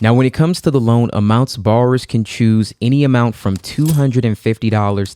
Now, when it comes to the loan amounts, borrowers can choose any amount from $250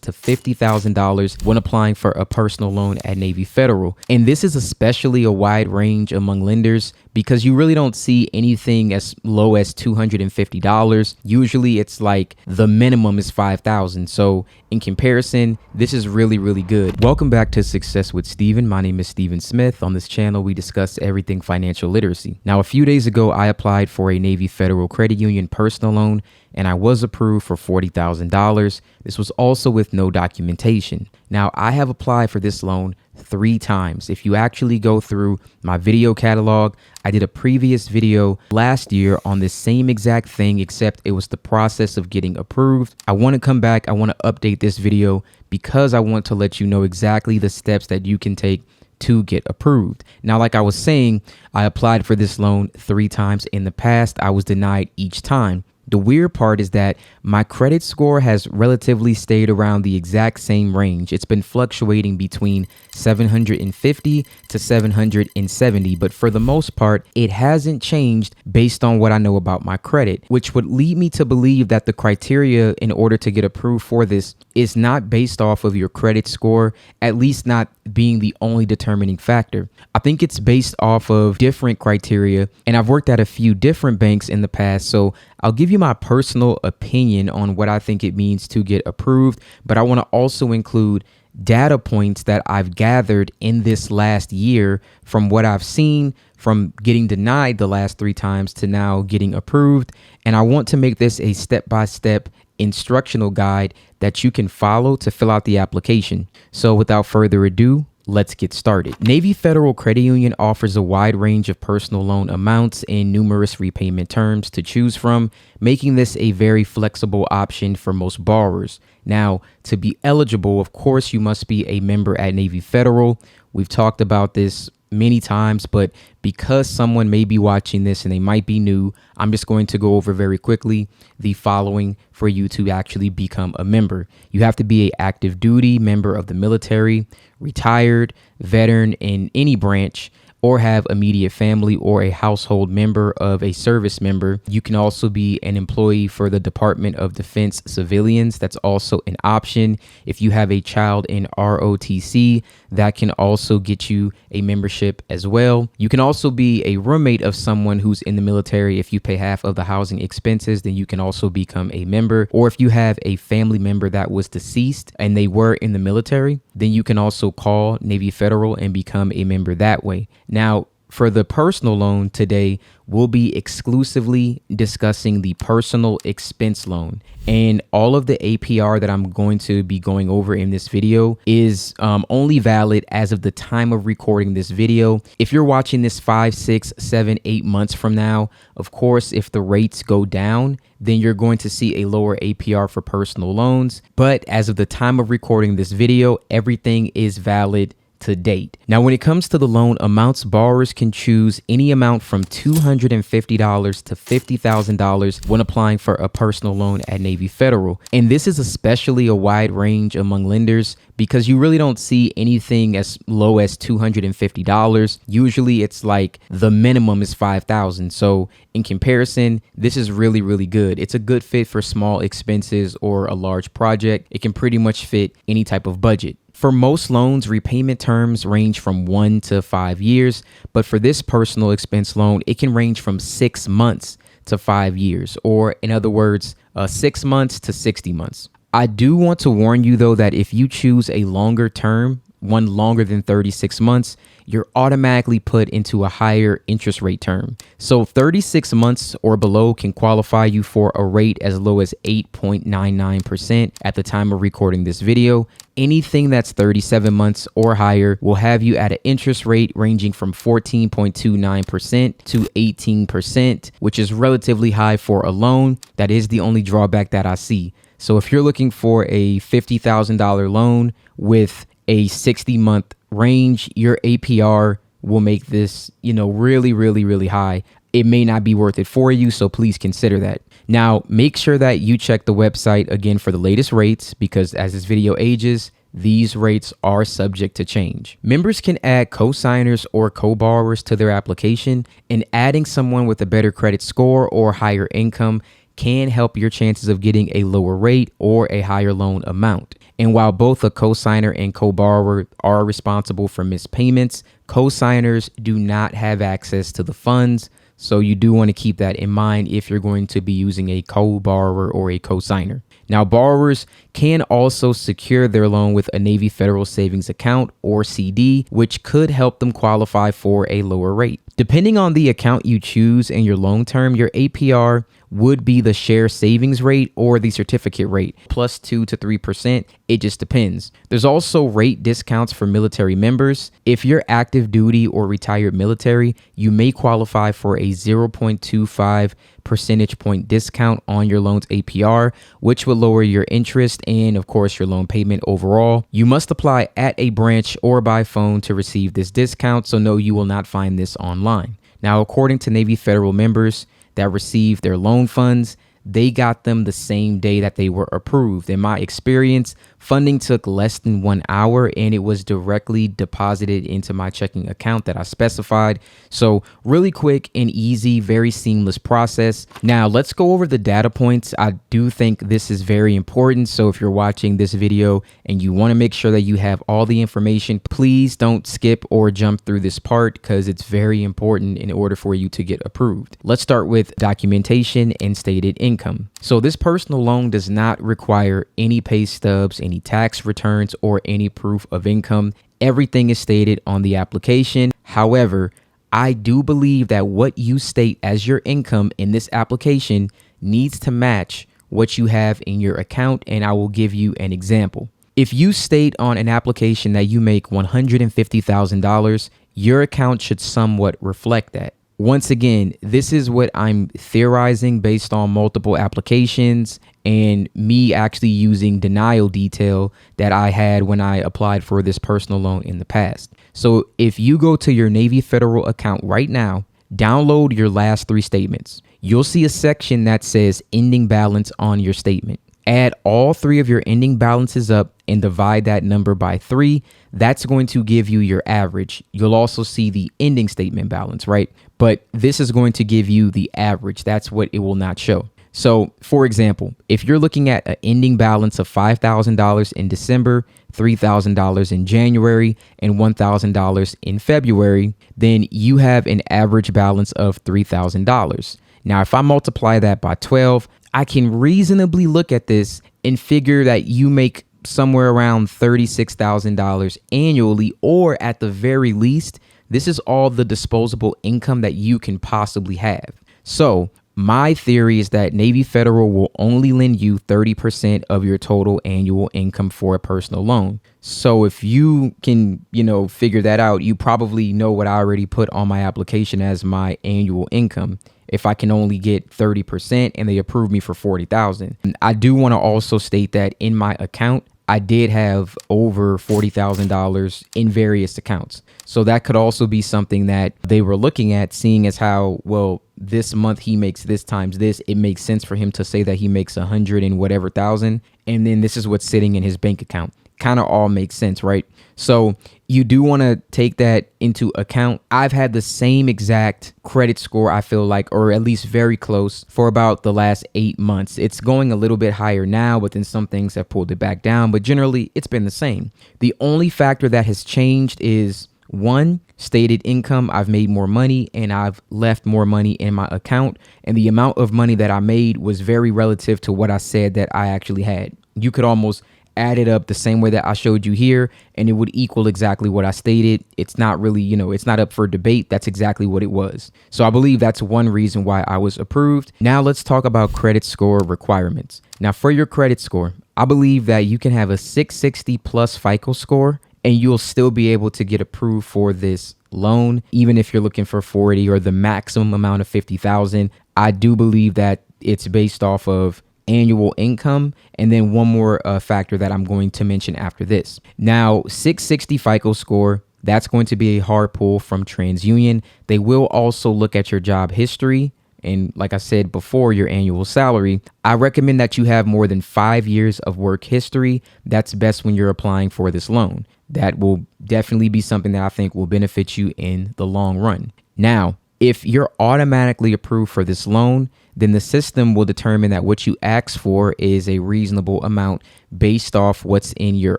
to $50,000 when applying for a personal loan at Navy Federal. And this is especially a wide range among lenders because you really don't see anything as low as $250. Usually it's like the minimum is $5,000. So in comparison, this is really, really good. Welcome back to Success with Steven. My name is Steven Smith. On this channel, we discuss everything financial literacy. Now, a few days ago, I applied for a Navy Federal Credit Union personal loan, and I was approved for $40,000. This was also with no documentation. Now, I have applied for this loan 3 times. If you actually go through my video catalog, I did a previous video last year on this same exact thing, except it was the process of getting approved. I want to come back. I want to update this video because I want to let you know exactly the steps that you can take to get approved. Now, like I was saying, I applied for this loan 3 times in the past. I was denied each time. The weird part is that my credit score has relatively stayed around the exact same range. It's been fluctuating between 750 to 770, but for the most part, it hasn't changed based on what I know about my credit, which would lead me to believe that the criteria in order to get approved for this is not based off of your credit score, at least not being the only determining factor. I think it's based off of different criteria, and I've worked at a few different banks in the past, so I'll give you my personal opinion on what I think it means to get approved, but I want to also include data points that I've gathered in this last year from what I've seen from getting denied the last 3 times to now getting approved. And I want to make this a step-by-step instructional guide that you can follow to fill out the application. So without further ado, let's get started. Navy Federal Credit Union offers a wide range of personal loan amounts and numerous repayment terms to choose from, making this a very flexible option for most borrowers. Now, to be eligible, of course, you must be a member at Navy Federal. We've talked about this many times, but because someone may be watching this and they might be new, I'm just going to go over very quickly the following for you to actually become a member. You have to be an active duty member of the military, retired, veteran in any branch, or have immediate family or a household member of a service member. You can also be an employee for the Department of Defense civilians. That's also an option. If you have a child in ROTC, that can also get you a membership as well. You can also be a roommate of someone who's in the military. If you pay half of the housing expenses, then you can also become a member. Or if you have a family member that was deceased and they were in the military, then you can also call Navy Federal and become a member that way. Now, for the personal loan today, we'll be exclusively discussing the personal expense loan. And all of the APR that I'm going to be going over in this video is only valid as of the time of recording this video. If you're watching this 5, 6, 7, 8 months from now, of course, if the rates go down, then you're going to see a lower APR for personal loans. But as of the time of recording this video, everything is valid to date. Now, when it comes to the loan amounts, borrowers can choose any amount from $250 to $50,000 when applying for a personal loan at Navy Federal. And this is especially a wide range among lenders because you really don't see anything as low as $250. Usually it's like the minimum is $5,000. So in comparison, this is really, really good. It's a good fit for small expenses or a large project. It can pretty much fit any type of budget. For most loans, repayment terms range from 1 to 5 years, but for this personal expense loan, it can range from 6 months to 5 years, or in other words, 6 months to 60 months. I do want to warn you, though, that if you choose a longer term, one longer than 36 months, you're automatically put into a higher interest rate term. So 36 months or below can qualify you for a rate as low as 8.99% at the time of recording this video. Anything that's 37 months or higher will have you at an interest rate ranging from 14.29% to 18%, which is relatively high for a loan. That is the only drawback that I see. So if you're looking for a $50,000 loan with a 60-month range, your APR will make this, really, really, really high. It may not be worth it for you, so please consider that. Now, make sure that you check the website again for the latest rates because as this video ages, these rates are subject to change. Members can add co-signers or co-borrowers to their application, and adding someone with a better credit score or higher income can help your chances of getting a lower rate or a higher loan amount. And while both a co-signer and co-borrower are responsible for missed payments, co-signers do not have access to the funds. So you do want to keep that in mind if you're going to be using a co-borrower or a co-signer. Now, borrowers can also secure their loan with a Navy Federal Savings Account or CD, which could help them qualify for a lower rate. Depending on the account you choose and your loan term, your APR would be the share savings rate or the certificate rate, plus 2 to 3%. It just depends. There's also rate discounts for military members. If you're active duty or retired military, you may qualify for a 0.25 percentage point discount on your loan's APR, which will lower your interest and, of course, your loan payment overall. You must apply at a branch or by phone to receive this discount, so no, you will not find this online. Now, according to Navy Federal members that received their loan funds, they got them the same day that they were approved. In my experience, funding took less than 1 hour and it was directly deposited into my checking account that I specified. So really quick and easy, very seamless process. Now let's go over the data points. I do think this is very important. So if you're watching this video and you want to make sure that you have all the information, please don't skip or jump through this part because it's very important in order for you to get approved. Let's start with documentation and stated income. So this personal loan does not require any pay stubs, any tax returns, or any proof of income. Everything is stated on the application. However, I do believe that what you state as your income in this application needs to match what you have in your account, and I will give you an example. If you state on an application that you make $150,000, your account should somewhat reflect that. Once again, this is what I'm theorizing based on multiple applications and me actually using denial detail that I had when I applied for this personal loan in the past. So if you go to your Navy Federal account right now, download your last 3 statements. You'll see a section that says ending balance on your statement. Add all 3 of your ending balances up and divide that number by 3. That's going to give you your average. You'll also see the ending statement balance, right? But this is going to give you the average. That's what it will not show. So for example, if you're looking at an ending balance of $5,000 in December, $3,000 in January, and $1,000 in February, then you have an average balance of $3,000. Now, if I multiply that by 12, I can reasonably look at this and figure that you make somewhere around $36,000 annually, or at the very least, this is all the disposable income that you can possibly have. So my theory is that Navy Federal will only lend you 30% of your total annual income for a personal loan. So if you can, figure that out, you probably know what I already put on my application as my annual income. If I can only get 30% and they approve me for $40,000. I do want to also state that in my account, I did have over $40,000 in various accounts. So that could also be something that they were looking at, seeing as how, well, this month he makes this times this. It makes sense for him to say that he makes 100 and whatever thousand. And then this is what's sitting in his bank account. Kind of all makes sense, right? So you do want to take that into account. I've had the same exact credit score, I feel like, or at least very close, for about the last 8 months. It's going a little bit higher now, but then some things have pulled it back down. But generally, it's been the same. The only factor that has changed is, 1, stated income. I've made more money and I've left more money in my account. And the amount of money that I made was very relative to what I said that I actually had. You could almost add it up the same way that I showed you here, and it would equal exactly what I stated. It's not really, it's not up for debate. That's exactly what it was. So I believe that's one reason why I was approved. Now let's talk about credit score requirements. Now for your credit score, I believe that you can have a 660 plus FICO score and you'll still be able to get approved for this loan, even if you're looking for 40 or the maximum amount of 50,000. I do believe that it's based off of annual income, and then one more factor that I'm going to mention after this. Now, 660 FICO score, that's going to be a hard pull from TransUnion. They will also look at your job history and like I said before, your annual salary, I recommend that you have more than 5 years of work history. That's best when you're applying for this loan. That will definitely be something that I think will benefit you in the long run. Now, if you're automatically approved for this loan, then the system will determine that what you ask for is a reasonable amount based off what's in your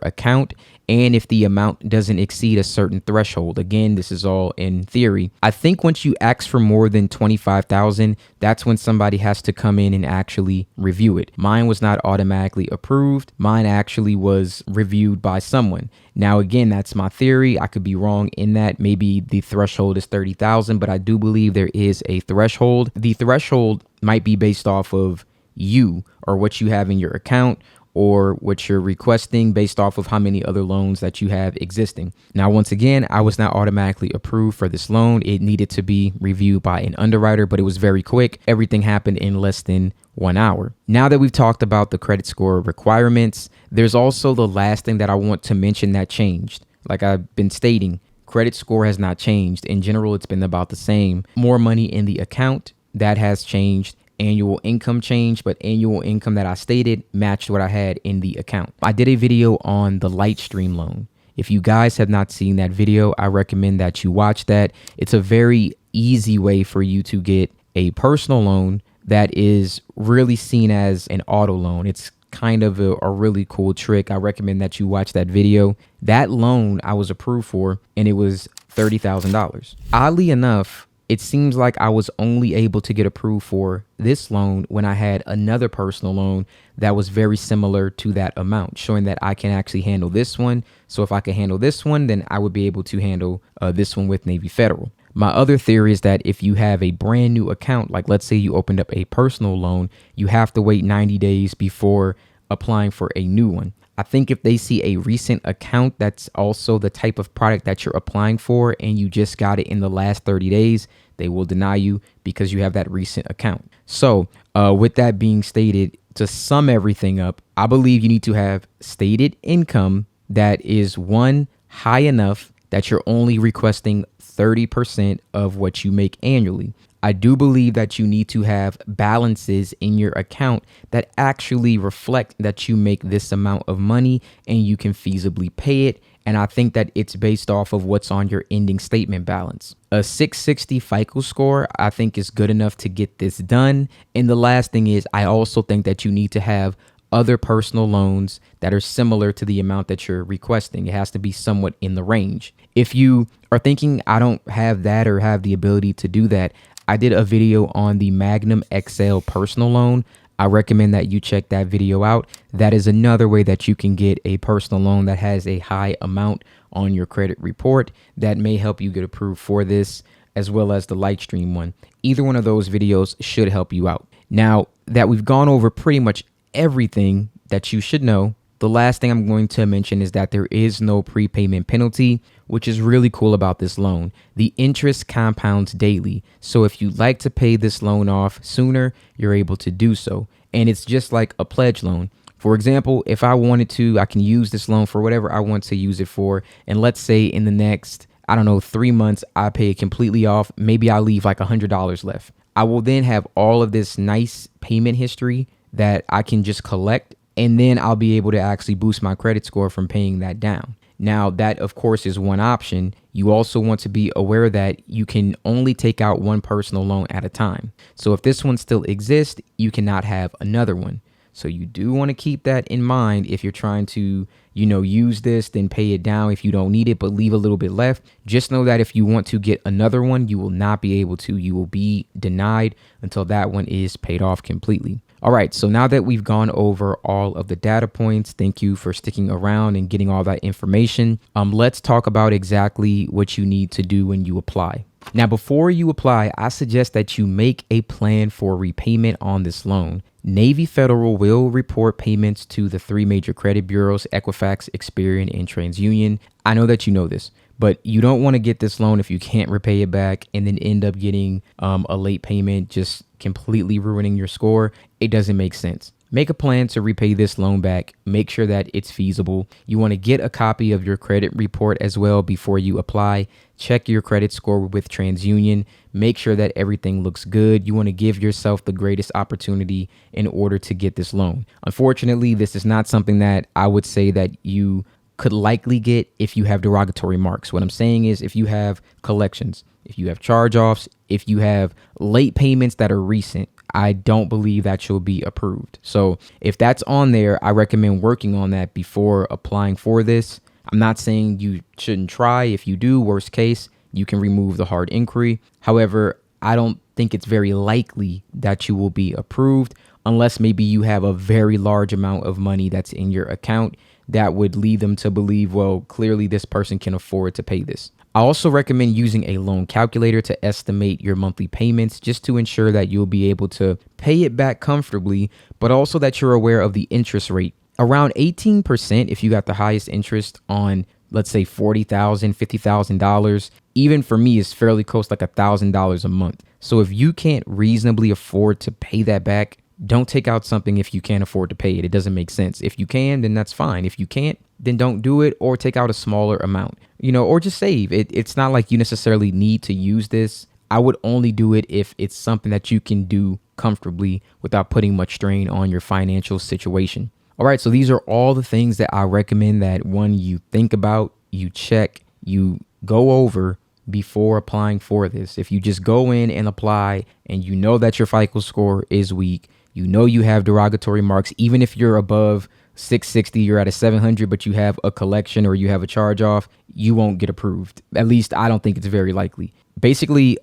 account, and if the amount doesn't exceed a certain threshold. Again, this is all in theory. I think once you ask for more than 25,000, that's when somebody has to come in and actually review it. Mine was not automatically approved. Mine actually was reviewed by someone. Now, again, that's my theory. I could be wrong in that. Maybe the threshold is 30,000, but I do believe there is a threshold. The threshold might be based off of you or what you have in your account, or what you're requesting based off of how many other loans that you have existing. Now, once again, I was not automatically approved for this loan. It needed to be reviewed by an underwriter, but it was very quick. Everything happened in less than 1 hour. Now that we've talked about the credit score requirements, there's also the last thing that I want to mention that changed. Like I've been stating, credit score has not changed. In general, it's been about the same. More money in the account, that has changed. Annual income change, but annual income that I stated matched what I had in the account. I did a video on the Lightstream loan. If you guys have not seen that video, I recommend that you watch that. It's a very easy way for you to get a personal loan that is really seen as an auto loan. It's kind of a really cool trick. I recommend that you watch that video. That loan I was approved for, and it was $30,000. Oddly enough, it seems like I was only able to get approved for this loan when I had another personal loan that was very similar to that amount, showing that I can actually handle this one. So if I can handle this one, then I would be able to handle this one with Navy Federal. My other theory is that if you have a brand new account, like let's say you opened up a personal loan, you have to wait 90 days before applying for a new one. I think if they see a recent account that's also the type of product that you're applying for and you just got it in the last 30 days, they will deny you because you have that recent account. So with that being stated, to sum everything up, I believe you need to have stated income that is, one, high enough that you're only requesting 30% of what you make annually. I do believe that you need to have balances in your account that actually reflect that you make this amount of money and you can feasibly pay it. And I think that it's based off of what's on your ending statement balance. A 660 FICO score, I think, is good enough to get this done. And the last thing is, I also think that you need to have other personal loans that are similar to the amount that you're requesting. It has to be somewhat in the range. If you are thinking I don't have that or have the ability to do that, I did a video on the Magnum XL personal loan. I recommend that you check that video out. That is another way that you can get a personal loan that has a high amount on your credit report that may help you get approved for this, as well as the Lightstream one. Either one of those videos should help you out. Now that we've gone over pretty much everything that you should know, the last thing I'm going to mention is that there is no prepayment penalty, which is really cool about this loan. The interest compounds daily. So if you'd like to pay this loan off sooner, you're able to do so. And it's just like a pledge loan. For example, if I wanted to, I can use this loan for whatever I want to use it for. And let's say in the next, 3 months, I pay it completely off. Maybe I leave like $100 left. I will then have all of this nice payment history that I can just collect, and then I'll be able to actually boost my credit score from paying that down. Now, that, of course, is one option. You also want to be aware that you can only take out one personal loan at a time. So if this one still exists, you cannot have another one. So you do want to keep that in mind if you're trying to, use this, then pay it down if you don't need it, but leave a little bit left. Just know that if you want to get another one, you will not be able to. You will be denied until that one is paid off completely. All right, so now that we've gone over all of the data points, thank you for sticking around and getting all that information. Let's talk about exactly what you need to do when you apply. Now, before you apply, I suggest that you make a plan for repayment on this loan. Navy Federal will report payments to the 3 major credit bureaus, Equifax, Experian, and TransUnion. I know that you know this, but you don't want to get this loan if you can't repay it back and then end up getting a late payment, just completely ruining your score. It doesn't make sense. make a plan to repay this loan back. Make sure that it's feasible. You want to get a copy of your credit report as well before you apply. Check your credit score with TransUnion. Make sure that everything looks good. You want to give yourself the greatest opportunity in order to get this loan. Unfortunately, this is not something that I would say that you could likely get if you have derogatory marks. What I'm saying is if you have collections, if you have charge-offs, if you have late payments that are recent, I don't believe that you'll be approved. So if that's on there, I recommend working on that before applying for this. I'm not saying you shouldn't try. If you do, worst case, you can remove the hard inquiry. However, I don't think it's very likely that you will be approved unless maybe you have a very large amount of money that's in your account that would lead them to believe, well, clearly this person can afford to pay this. I also recommend using a loan calculator to estimate your monthly payments just to ensure that you'll be able to pay it back comfortably, but also that you're aware of the interest rate. Around 18% if you got the highest interest on, let's say, $40,000, $50,000. Even for me, it's fairly close, like $1,000 a month. So if you can't reasonably afford to pay that back, don't take out something if you can't afford to pay it. It doesn't make sense. If you can, then that's fine. If you can't, then don't do it, or take out a smaller amount, or just save it. It's not like you necessarily need to use this. I would only do it if it's something that you can do comfortably without putting much strain on your financial situation. All right. So these are all the things that I recommend that one, you think about, you check, you go over before applying for this. If you just go in and apply and you know that your FICO score is weak, you have derogatory marks, even if you're above 660, you're at a 700, but you have a collection or you have a charge off, you won't get approved. At least I don't think it's very likely. Basically,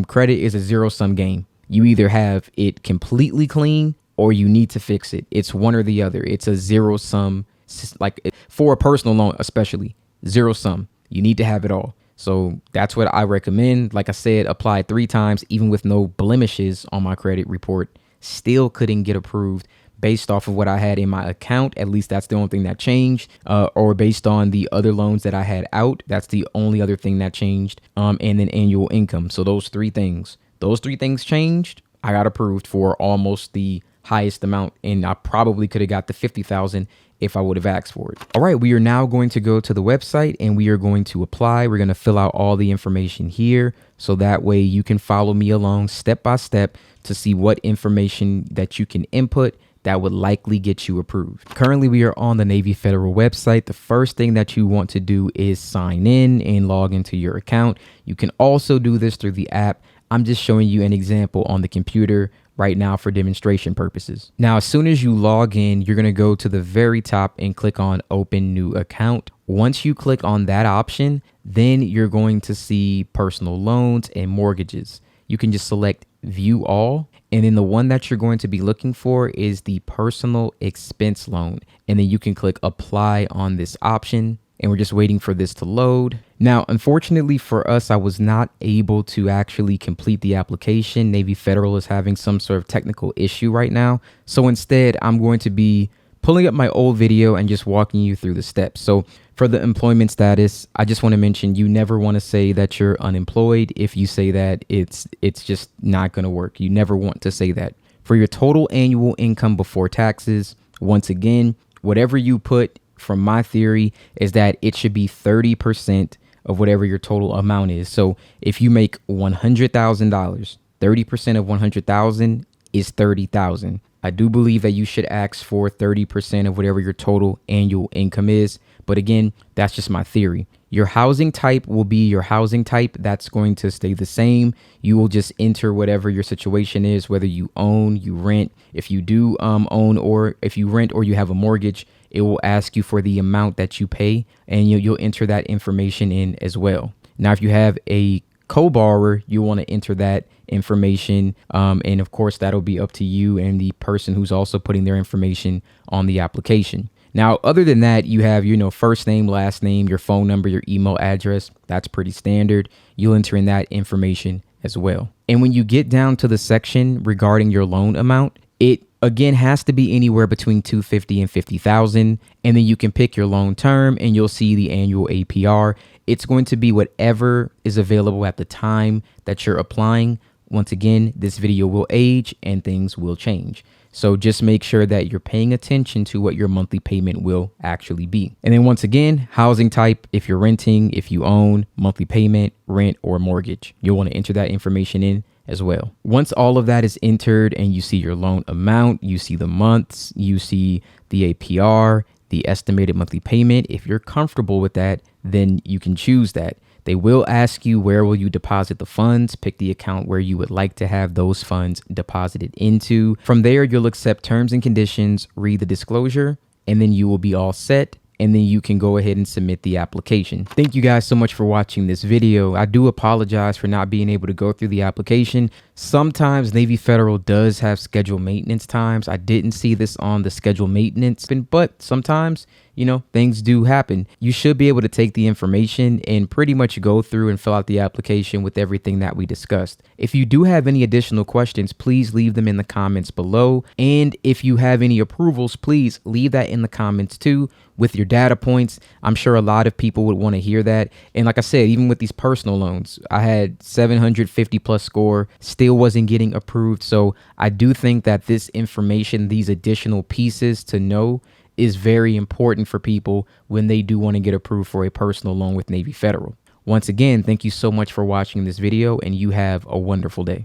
credit is a zero sum game. You either have it completely clean or you need to fix it. It's one or the other. It's a zero sum, like for a personal loan, especially zero sum. You need to have it all. So that's what I recommend. Like I said, applied 3 times, even with no blemishes on my credit report, still couldn't get approved based off of what I had in my account. At least that's the only thing that changed, or based on the other loans that I had out. That's the only other thing that changed. And then annual income. So those three things changed. I got approved for almost the highest amount, and I probably could have got the 50,000 if I would have asked for it. All right, we are now going to go to the website and we are going to apply. We're going to fill out all the information here, so that way you can follow me along step by step to see what information that you can input that would likely get you approved. Currently, we are on the Navy Federal website. The first thing that you want to do is sign in and log into your account. You can also do this through the app. I'm just showing you an example on the computer right now for demonstration purposes. Now, as soon as you log in, you're going to go to the very top and click on Open New Account. Once you click on that option, then you're going to see personal loans and mortgages. You can just select View All. And then the one that you're going to be looking for is the personal expense loan. And then you can click Apply on this option. And we're just waiting for this to load. Now, unfortunately for us, I was not able to actually complete the application. Navy Federal is having some sort of technical issue right now. So instead, I'm going to be pulling up my old video and just walking you through the steps. So for the employment status, I just want to mention you never want to say that you're unemployed. If you say that, it's just not going to work. You never want to say that. For your total annual income before taxes, once again, whatever you put, from my theory, is that it should be 30% of whatever your total amount is. So if you make $100,000, 30% of 100,000 is 30,000. I do believe that you should ask for 30% of whatever your total annual income is. But again, that's just my theory. Your housing type will be your housing type. That's going to stay the same. You will just enter whatever your situation is, whether you own, you rent. If you do own, or if you rent or you have a mortgage, it will ask you for the amount that you pay, and you'll enter that information in as well. Now, if you have a co-borrower, you want to enter that information. And of course, that'll be up to you and the person who's also putting their information on the application. Now, other than that, you have, first name, last name, your phone number, your email address. That's pretty standard. You'll enter in that information as well. And when you get down to the section regarding your loan amount, it again has to be anywhere between $250,000 and $50,000. And then you can pick your loan term and you'll see the annual APR. It's going to be whatever is available at the time that you're applying. once again, this video will age and things will change. So just make sure that you're paying attention to what your monthly payment will actually be. And then once again, housing type, if you're renting, if you own, monthly payment, rent, or mortgage, you'll want to enter that information in as well. Once all of that is entered and you see your loan amount, you see the months, you see the APR, the estimated monthly payment, if you're comfortable with that, then you can choose that. They will ask you, where will you deposit the funds? Pick the account where you would like to have those funds deposited into. From there, you'll accept terms and conditions, read the disclosure, and then you will be all set. And then you can go ahead and submit the application. Thank you guys so much for watching this video. I do apologize for not being able to go through the application. Sometimes Navy Federal does have scheduled maintenance times. I didn't see this on the scheduled maintenance, but sometimes, you know, things do happen. You should be able to take the information and pretty much go through and fill out the application with everything that we discussed. If you do have any additional questions, please leave them in the comments below. And if you have any approvals, please leave that in the comments too with your data points. I'm sure a lot of people would want to hear that. And like I said, even with these personal loans, I had 750 plus score, still wasn't getting approved. So I do think that this information, these additional pieces to know, is very important for people when they do want to get approved for a personal loan with Navy Federal. Once again, thank you so much for watching this video, and you have a wonderful day.